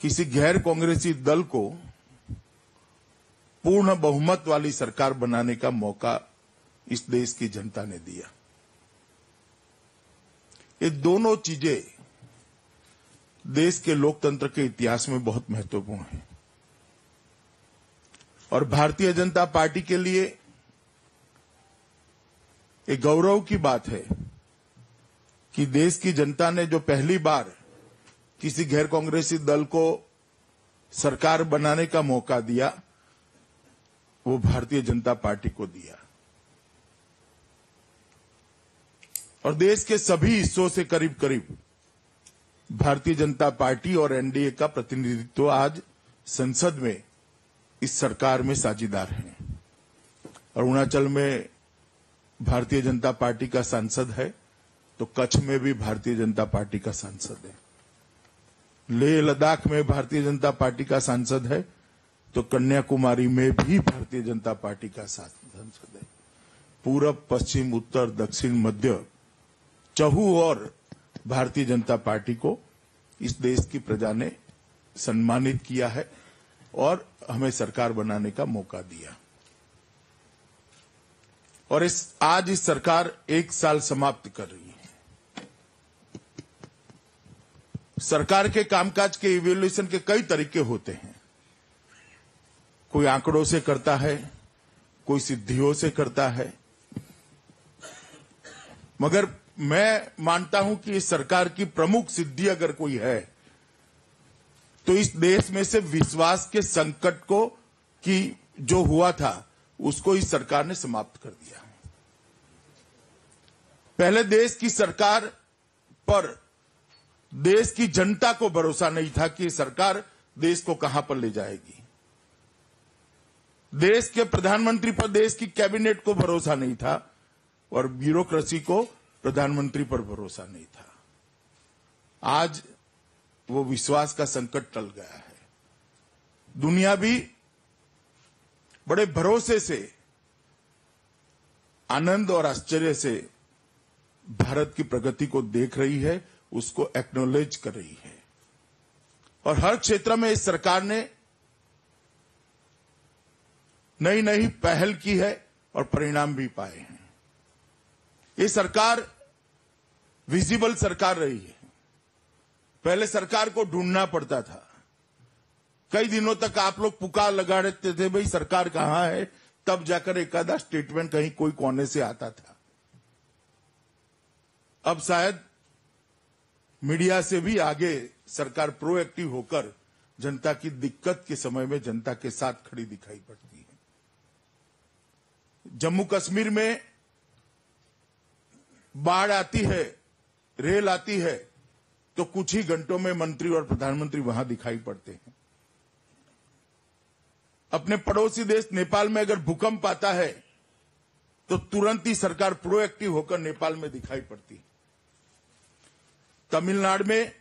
किसी गैर कांग्रेसी दल को पूर्ण बहुमत वाली सरकार बनाने का मौका इस देश की जनता ने दिया। ये दोनों चीजें देश के लोकतंत्र के इतिहास में बहुत महत्वपूर्ण हैं और भारतीय जनता पार्टी के लिए एक गौरव की बात है कि देश की जनता ने जो पहली बार किसी गैर कांग्रेसी दल को सरकार बनाने का मौका दिया, वो भारतीय जनता पार्टी को दिया और देश के सभी हिस्सों से करीब करीब भारतीय जनता पार्टी और एनडीए का प्रतिनिधित्व आज संसद में इस सरकार में साझीदार हैं। अरुणाचल में भारतीय जनता पार्टी का सांसद है तो कच्छ में भी भारतीय जनता पार्टी का सांसद है, लेह लद्दाख में भारतीय जनता पार्टी का सांसद है तो कन्याकुमारी में भी भारतीय जनता पार्टी का सांसद है। पूरब, पश्चिम, उत्तर, दक्षिण, मध्य चहु और भारतीय जनता पार्टी को इस देश की प्रजा ने सम्मानित किया है और हमें सरकार बनाने का मौका दिया। और आज इस सरकार 1 साल समाप्त कर रही है। सरकार के कामकाज के इवैल्यूएशन के कई तरीके होते हैं। कोई आंकड़ों से करता है, कोई सिद्धियों से करता है, मगर मैं मानता हूं कि इस सरकार की प्रमुख सिद्धि अगर कोई है तो इस देश में से विश्वास के संकट को कि जो हुआ था उसको इस सरकार ने समाप्त कर दिया। पहले देश की सरकार पर देश की जनता को भरोसा नहीं था कि सरकार देश को कहां पर ले जाएगी। देश के प्रधानमंत्री पर देश की कैबिनेट को भरोसा नहीं था और ब्यूरोक्रेसी को प्रधानमंत्री पर भरोसा नहीं था। आज वो विश्वास का संकट टल गया है। दुनिया भी बड़े भरोसे से, आनंद और आश्चर्य से भारत की प्रगति को देख रही है, उसको एक्नॉलेज कर रही है और हर क्षेत्र में इस सरकार ने नई नई पहल की है और परिणाम भी पाए हैं। ये सरकार विजिबल सरकार रही है। पहले सरकार को ढूंढना पड़ता था। कई दिनों तक आप लोग पुकार लगा देते थे, भाई सरकार कहां है, तब जाकर एक आधा स्टेटमेंट कहीं कोई कोने से आता था। अब शायद मीडिया से भी आगे सरकार प्रोएक्टिव होकर जनता की दिक्कत के समय में जनता के साथ खड़ी दिखाई पड़ती है। जम्मू कश्मीर में बाढ़ आती है, रेल आती है तो कुछ ही घंटों में मंत्री और प्रधानमंत्री वहां दिखाई पड़ते हैं। अपने पड़ोसी देश नेपाल में अगर भूकंप आता है तो तुरंत ही सरकार प्रोएक्टिव होकर नेपाल में दिखाई पड़ती है। तमिलनाडु में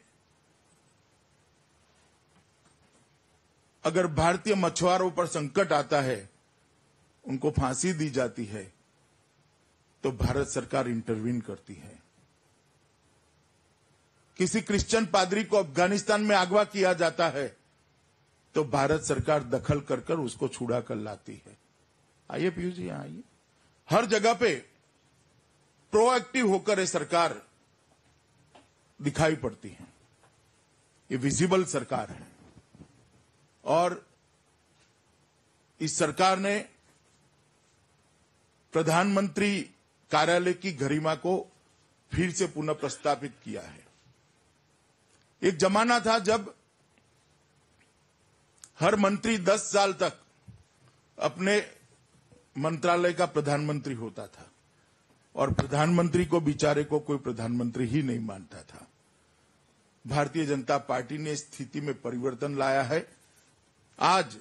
अगर भारतीय मछुआरों पर संकट आता है, उनको फांसी दी जाती है तो भारत सरकार इंटरवीन करती है। किसी क्रिश्चियन पादरी को अफगानिस्तान में अगवा किया जाता है तो भारत सरकार दखल कर कर उसको छुड़ा कर लाती है। आइए पीयूष जी, यहां आइए। हर जगह पे प्रोएक्टिव होकर ये सरकार दिखाई पड़ती है। ये विजिबल सरकार है और इस सरकार ने प्रधानमंत्री कार्यालय की गरिमा को फिर से पुनः प्रस्तापित किया है। एक जमाना था जब हर मंत्री 10 साल तक अपने मंत्रालय का प्रधानमंत्री होता था और प्रधानमंत्री को बेचारे को कोई प्रधानमंत्री ही नहीं मानता था। भारतीय जनता पार्टी ने स्थिति में परिवर्तन लाया है। आज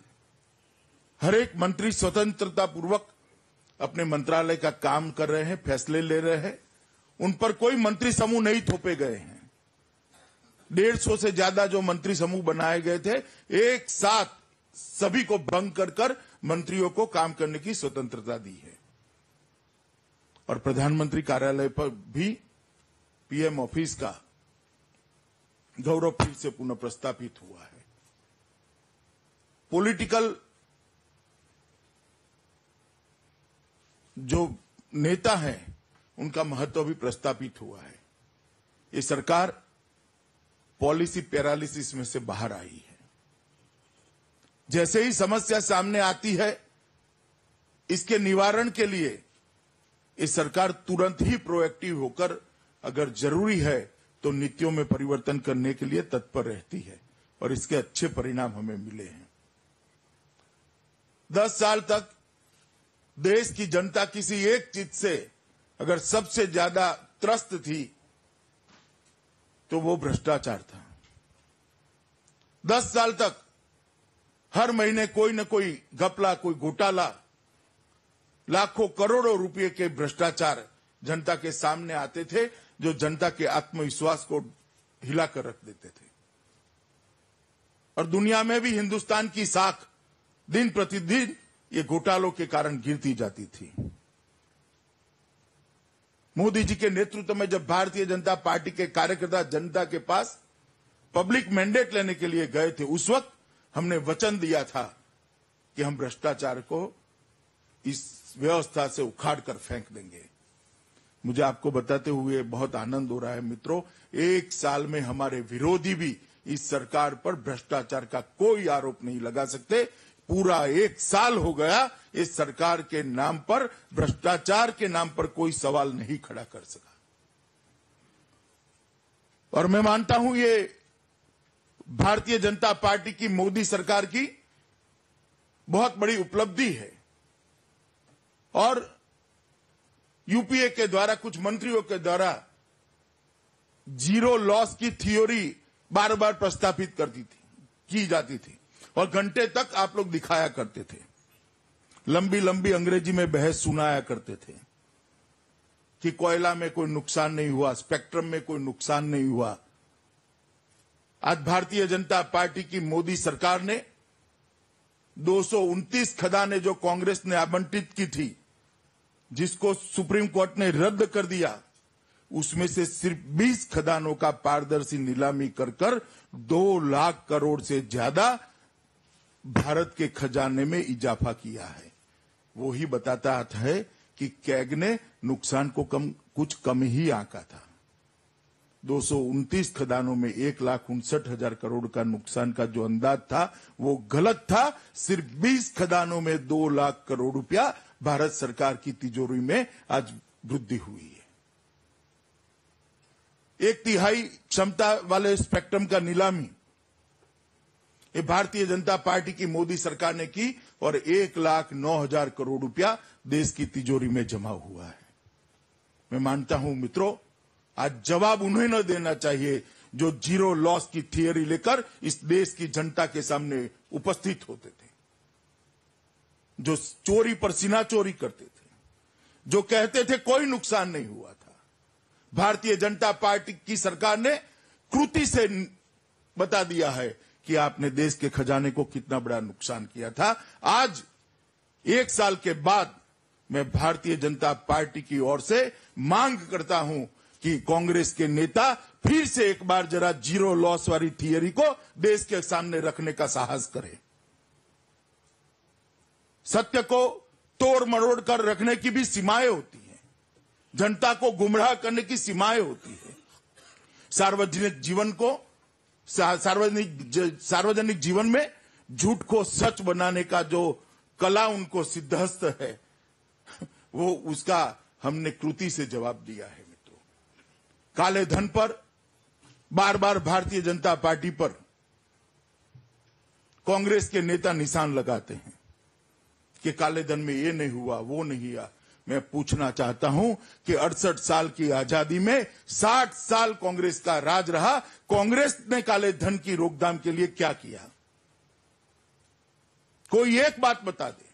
हर एक मंत्री स्वतंत्रता पूर्वक अपने मंत्रालय का काम कर रहे हैं, फैसले ले रहे हैं। उन पर कोई मंत्री समूह नहीं थोपे गए हैं। 150 से ज्यादा जो मंत्री समूह बनाए गए थे, एक साथ सभी को भंग कर कर मंत्रियों को काम करने की स्वतंत्रता दी है। और प्रधानमंत्री कार्यालय पर भी पीएम ऑफिस का गौरव फिर से पुनः प्रस्तापित हुआ है। पॉलिटिकल जो नेता हैं उनका महत्व भी प्रस्तापित हुआ है। ये सरकार पॉलिसी पैरालिसिस में से बाहर आई है। जैसे ही समस्या सामने आती है, इसके निवारण के लिए ये सरकार तुरंत ही प्रोएक्टिव होकर अगर जरूरी है तो नीतियों में परिवर्तन करने के लिए तत्पर रहती है और इसके अच्छे परिणाम हमें मिले हैं। 10 साल तक देश की जनता किसी एक चीज से अगर सबसे ज्यादा त्रस्त थी तो वो भ्रष्टाचार था। 10 साल तक हर महीने कोई न कोई घपला, कोई घोटाला, लाखों करोड़ों रुपए के भ्रष्टाचार जनता के सामने आते थे, जो जनता के आत्मविश्वास को हिलाकर रख देते थे। और दुनिया में भी हिंदुस्तान की साख दिन प्रतिदिन ये घोटालों के कारण गिरती जाती थी। मोदी जी के नेतृत्व में जब भारतीय जनता पार्टी के कार्यकर्ता जनता के पास पब्लिक मैंडेट लेने के लिए गए थे, उस वक्त हमने वचन दिया था कि हम भ्रष्टाचार को इस व्यवस्था से उखाड़ कर फेंक देंगे। मुझे आपको बताते हुए बहुत आनंद हो रहा है मित्रों, 1 साल में हमारे विरोधी भी इस सरकार पर भ्रष्टाचार का कोई आरोप नहीं लगा सकते। पूरा 1 साल हो गया इस सरकार के नाम पर, भ्रष्टाचार के नाम पर कोई सवाल नहीं खड़ा कर सका। और मैं मानता हूं ये भारतीय जनता पार्टी की, मोदी सरकार की बहुत बड़ी उपलब्धि है। और यूपीए के द्वारा, कुछ मंत्रियों के द्वारा जीरो लॉस की थ्योरी बार बार प्रस्तापित की जाती थी और घंटे तक आप लोग दिखाया करते थे, लंबी लंबी अंग्रेजी में बहस सुनाया करते थे कि कोयला में कोई नुकसान नहीं हुआ, स्पेक्ट्रम में कोई नुकसान नहीं हुआ। आज भारतीय जनता पार्टी की मोदी सरकार ने 229 खदानें जो कांग्रेस ने आवंटित की थी, जिसको सुप्रीम कोर्ट ने रद्द कर दिया, उसमें से सिर्फ 20 खदानों का पारदर्शी नीलामी कर 2 लाख करोड़ से ज्यादा भारत के खजाने में इजाफा किया है। वो ही बताता है कि कैग ने नुकसान को कुछ कम ही आंका था। 229 खदानों में 1,59,000 करोड़ का नुकसान का जो अंदाज था वो गलत था। सिर्फ 20 खदानों में 2 लाख करोड़ रुपया भारत सरकार की तिजोरी में आज वृद्धि हुई है। 1/3 क्षमता वाले स्पेक्ट्रम का नीलामी ये भारतीय जनता पार्टी की मोदी सरकार ने की और 1,09,000 करोड़ रुपया देश की तिजोरी में जमा हुआ है। मैं मानता हूं मित्रों, आज जवाब उन्हें न देना चाहिए जो जीरो लॉस की थियरी लेकर इस देश की जनता के सामने उपस्थित होते थे, जो चोरी पर सीना चोरी करते थे, जो कहते थे कोई नुकसान नहीं हुआ था। भारतीय जनता पार्टी की सरकार ने कृति से बता दिया है कि आपने देश के खजाने को कितना बड़ा नुकसान किया था। आज 1 साल के बाद मैं भारतीय जनता पार्टी की ओर से मांग करता हूं कि कांग्रेस के नेता फिर से एक बार जरा जीरो लॉस वाली थियरी को देश के सामने रखने का साहस करें। सत्य को तोड़ मरोड़ कर रखने की भी सीमाएं होती हैं, जनता को गुमराह करने की सीमाएं होती है। सार्वजनिक जीवन में झूठ को सच बनाने का जो कला उनको सिद्धहस्त है, वो उसका हमने कृति से जवाब दिया है। मित्रों, काले धन पर बार बार भारतीय जनता पार्टी पर कांग्रेस के नेता निशान लगाते हैं कि काले धन में ये नहीं हुआ, वो नहीं हुआ। मैं पूछना चाहता हूं कि 68 साल की आजादी में 60 साल कांग्रेस का राज रहा, कांग्रेस ने काले धन की रोकथाम के लिए क्या किया? कोई एक बात बता दे।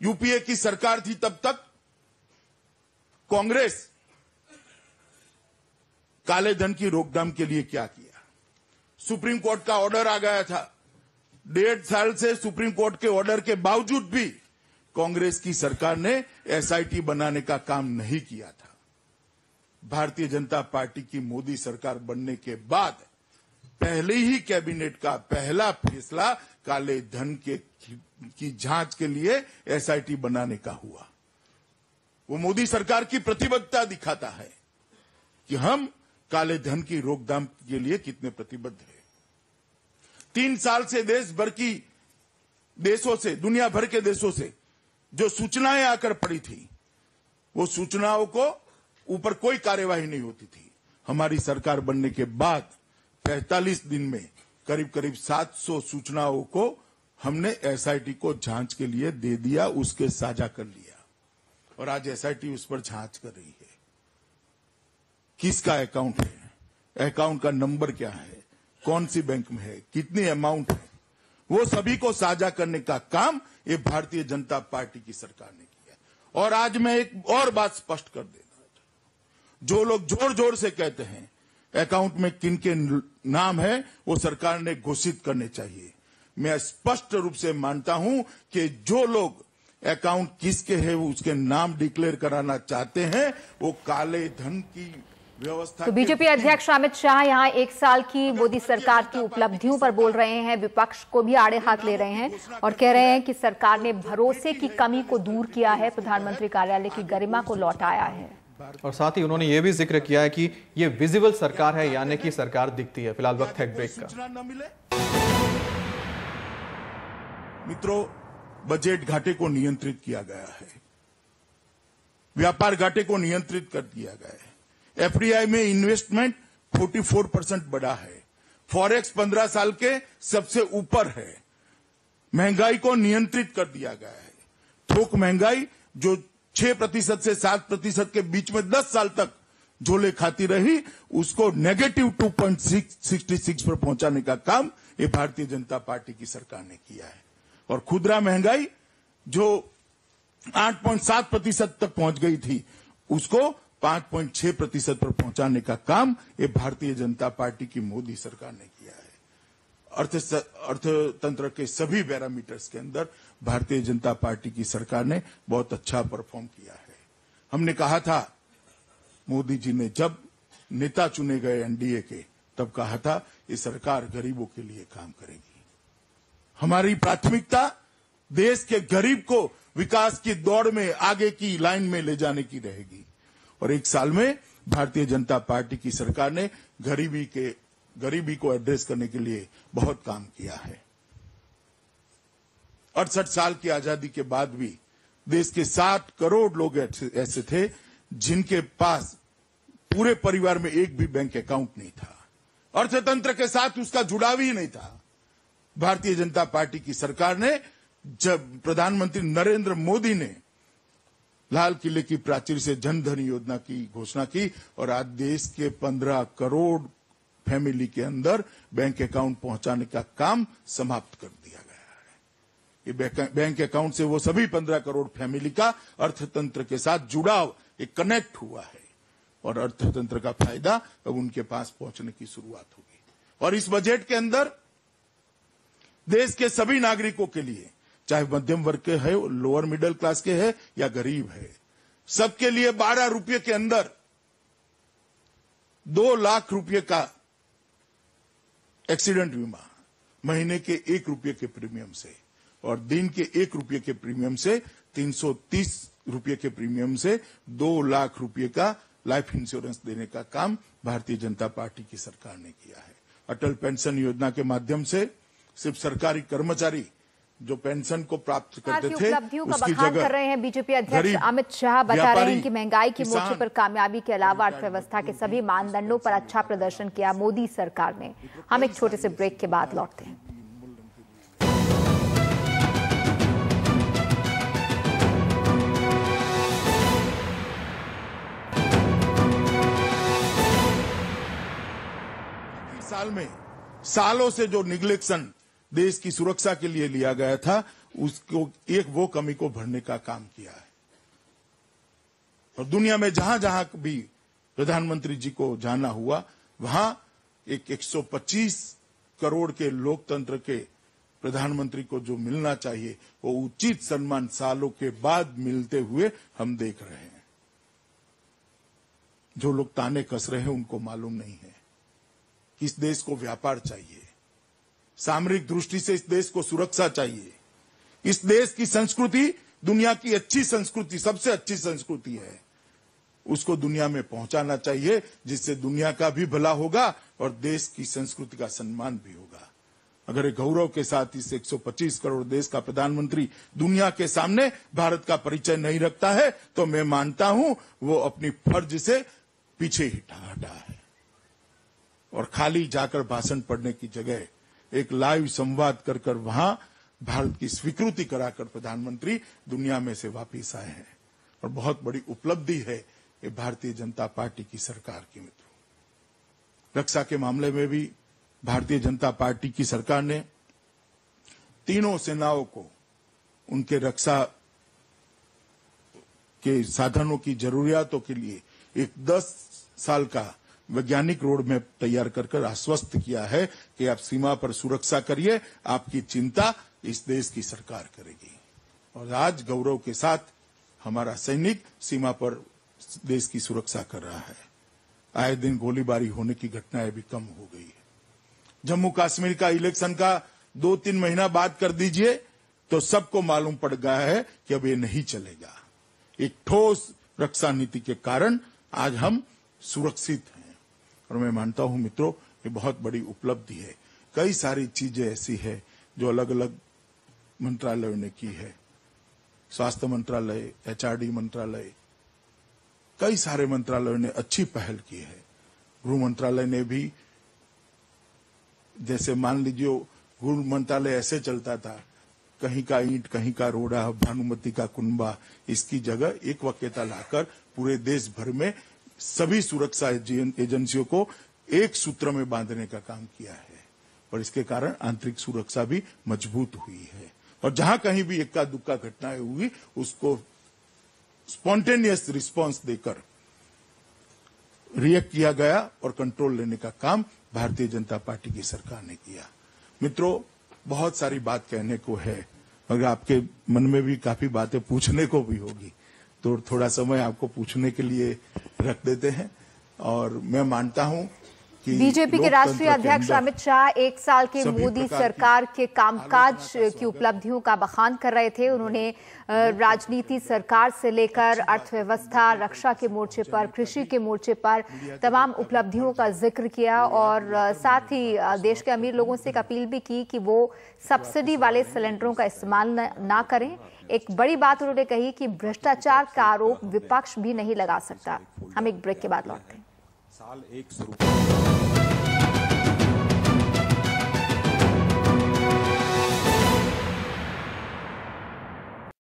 यूपीए की सरकार थी तब तक कांग्रेस काले धन की रोकथाम के लिए क्या किया? सुप्रीम कोर्ट का ऑर्डर आ गया था। 1.5 साल से सुप्रीम कोर्ट के ऑर्डर के बावजूद भी कांग्रेस की सरकार ने एसआईटी बनाने का काम नहीं किया था। भारतीय जनता पार्टी की मोदी सरकार बनने के बाद पहले ही कैबिनेट का पहला फैसला काले धन की जांच के लिए एसआईटी बनाने का हुआ। वो मोदी सरकार की प्रतिबद्धता दिखाता है कि हम काले धन की रोकथाम के लिए कितने प्रतिबद्ध हैं। 3 साल से दुनिया भर के देशों से जो सूचनाएं आकर पड़ी थी, वो सूचनाओं को ऊपर कोई कार्यवाही नहीं होती थी। हमारी सरकार बनने के बाद 45 दिन में करीब करीब 700 सूचनाओं को हमने एसआईटी को जांच के लिए दे दिया, उसके साझा कर लिया, और आज एसआईटी उस पर जांच कर रही है। किसका अकाउंट है, अकाउंट का नंबर क्या है, कौन सी बैंक में है, कितनी अमाउंट है, वो सभी को साझा करने का काम ये भारतीय जनता पार्टी की सरकार ने किया। और आज मैं एक और बात स्पष्ट कर देना, जो लोग जोर जोर से कहते हैं अकाउंट में किन के नाम है, वो सरकार ने घोषित करने चाहिए। मैं स्पष्ट रूप से मानता हूं कि जो लोग अकाउंट किसके है उसके नाम डिक्लेयर कराना चाहते हैं, वो काले धन की व्यवस्था। तो बीजेपी अध्यक्ष अमित शाह यहां 1 साल की मोदी सरकार की उपलब्धियों पर बोल रहे हैं, विपक्ष को भी आड़े हाथ ले रहे हैं और कह रहे हैं कि सरकार ने भरोसे की कमी को दूर किया है, प्रधानमंत्री कार्यालय की गरिमा को लौटाया है। और साथ ही उन्होंने ये भी जिक्र किया है कि ये विजिबल सरकार है, यानी कि सरकार दिखती है। फिलहाल वक्त है ब्रेक का। मित्रों, बजट घाटे को नियंत्रित किया गया है, व्यापार घाटे को नियंत्रित कर दिया गया है, एफडीआई में इन्वेस्टमेंट 44% बढ़ा है, फॉरेक्स 15 साल के सबसे ऊपर है, महंगाई को नियंत्रित कर दिया गया है। थोक महंगाई जो 6% से 7% के बीच में 10 साल तक झोले खाती रही, उसको नेगेटिव 2.66 पर पहुंचाने का काम ये भारतीय जनता पार्टी की सरकार ने किया है। और खुदरा महंगाई जो 8.7% तक पहुंच गई थी, उसको 5.6% पर पहुंचाने का काम ये भारतीय जनता पार्टी की मोदी सरकार ने किया है। अर्थतंत्र के सभी पैरामीटर्स के अंदर भारतीय जनता पार्टी की सरकार ने बहुत अच्छा परफॉर्म किया है। हमने कहा था, मोदी जी ने जब नेता चुने गए एनडीए के, तब कहा था ये सरकार गरीबों के लिए काम करेगी। हमारी प्राथमिकता देश के गरीब को विकास की दौड़ में आगे की लाइन में ले जाने की रहेगी। और 1 साल में भारतीय जनता पार्टी की सरकार ने गरीबी को एड्रेस करने के लिए बहुत काम किया है। 68 साल की आजादी के बाद भी देश के 60 करोड़ लोग ऐसे थे जिनके पास पूरे परिवार में एक भी बैंक अकाउंट नहीं था, अर्थतंत्र के साथ उसका जुड़ाव ही नहीं था। भारतीय जनता पार्टी की सरकार ने, जब प्रधानमंत्री नरेंद्र मोदी ने लाल किले की प्राचीर से जन धन योजना की घोषणा की और आज देश के 15 करोड़ फैमिली के अंदर बैंक अकाउंट पहुंचाने का काम समाप्त कर दिया गया है। ये बैंक अकाउंट से वो सभी 15 करोड़ फैमिली का अर्थतंत्र के साथ जुड़ाव, एक कनेक्ट हुआ है और अर्थतंत्र का फायदा अब उनके पास पहुंचने की शुरुआत होगी। और इस बजट के अंदर देश के सभी नागरिकों के लिए, चाहे मध्यम वर्ग के है, लोअर मिडिल क्लास के है या गरीब है, सबके लिए 12 रुपये के अंदर 2 लाख रुपये का एक्सीडेंट बीमा, महीने के 1 रुपये के प्रीमियम से और दिन के 1 रुपये के प्रीमियम से 330 रुपये के प्रीमियम से 2 लाख रुपये का लाइफ इंश्योरेंस देने का काम भारतीय जनता पार्टी की सरकार ने किया है। अटल पेंशन योजना के माध्यम से सिर्फ सरकारी कर्मचारी जो पेंशन को प्राप्त करते थे, उसकी जगह कर रहे हैं बीजेपी अध्यक्ष अमित शाह। बता रहे हैं कि महंगाई के मोर्चे पर कामयाबी के अलावा अर्थव्यवस्था के सभी मानदंडों पर अच्छा प्रदर्शन किया मोदी सरकार ने। हम एक छोटे से ब्रेक के बाद लौटते हैं। साल में सालों से जो निग्लेक्शन देश की सुरक्षा के लिए लिया गया था, उसको वो कमी को भरने का काम किया है। और दुनिया में जहां जहां भी प्रधानमंत्री जी को जाना हुआ, वहां एक 125 करोड़ के लोकतंत्र के प्रधानमंत्री को जो मिलना चाहिए, वो उचित सम्मान सालों के बाद मिलते हुए हम देख रहे हैं। जो लोग ताने कस रहे हैं उनको मालूम नहीं है कि इस देश को व्यापार चाहिए, सामरिक दृष्टि से इस देश को सुरक्षा चाहिए। इस देश की संस्कृति दुनिया की अच्छी संस्कृति, सबसे अच्छी संस्कृति है, उसको दुनिया में पहुंचाना चाहिए, जिससे दुनिया का भी भला होगा और देश की संस्कृति का सम्मान भी होगा। अगर एक गौरव के साथ इस 125 करोड़ देश का प्रधानमंत्री दुनिया के सामने भारत का परिचय नहीं रखता है, तो मैं मानता हूं वो अपनी फर्ज से पीछे ही हटा है। और खाली जाकर भाषण पढ़ने की जगह एक लाइव संवाद कर वहां भारत की स्वीकृति कराकर प्रधानमंत्री दुनिया में से वापिस आए हैं। और बहुत बड़ी उपलब्धि है ये भारतीय जनता पार्टी की सरकार की। मित्रों, रक्षा के मामले में भी भारतीय जनता पार्टी की सरकार ने तीनों सेनाओं को उनके रक्षा के साधनों की जरूरियातों के लिए एक 10 साल का वैज्ञानिक रोड मैप तैयार कर आश्वस्त किया है कि आप सीमा पर सुरक्षा करिए, आपकी चिंता इस देश की सरकार करेगी। और आज गौरव के साथ हमारा सैनिक सीमा पर देश की सुरक्षा कर रहा है। आए दिन गोलीबारी होने की घटनाएं भी कम हो गई है। जम्मू कश्मीर का इलेक्शन का 2-3 महीना बाद कर दीजिए तो सबको मालूम पड़ गया है कि अब ये नहीं चलेगा। एक ठोस रक्षा नीति के कारण आज हम सुरक्षित हैं। और मैं मानता हूं मित्रों, ये बहुत बड़ी उपलब्धि है। कई सारी चीजें ऐसी है जो अलग अलग मंत्रालयों ने की है, स्वास्थ्य मंत्रालय, HRD मंत्रालय, कई सारे मंत्रालयों ने अच्छी पहल की है। गृह मंत्रालय ने भी, जैसे मान लीजिए गृह मंत्रालय ऐसे चलता था, कहीं का ईंट कहीं का रोड़ा, भानुमती का कुनबा, इसकी जगह एक वक्यता लाकर पूरे देश भर में सभी सुरक्षा एजेंसियों को एक सूत्र में बांधने का काम किया है। और इसके कारण आंतरिक सुरक्षा भी मजबूत हुई है। और जहां कहीं भी इक्का दुक्का घटनाएं हुई, उसको स्पॉन्टेनियस रिस्पांस देकर रिएक्ट किया गया और कंट्रोल लेने का काम भारतीय जनता पार्टी की सरकार ने किया। मित्रों, बहुत सारी बात कहने को है, मगर आपके मन में भी काफी बातें पूछने को भी होगी, तो थोड़ा समय आपको पूछने के लिए रख देते हैं। और मैं मानता हूं कि बीजेपी के राष्ट्रीय अध्यक्ष अमित शाह 1 साल के मोदी सरकार के कामकाज की उपलब्धियों का बखान कर रहे थे। उन्होंने राजनीति, सरकार से लेकर अर्थव्यवस्था, रक्षा के मोर्चे पर, कृषि के मोर्चे पर तमाम उपलब्धियों का जिक्र किया और साथ ही देश के अमीर लोगों से एक अपील भी की कि वो सब्सिडी वाले सिलेंडरों का इस्तेमाल ना करें। एक बड़ी बात उन्होंने कही कि भ्रष्टाचार का आरोप विपक्ष भी नहीं लगा सकता। हम एक ब्रेक के बाद लौटते हैं। साल 1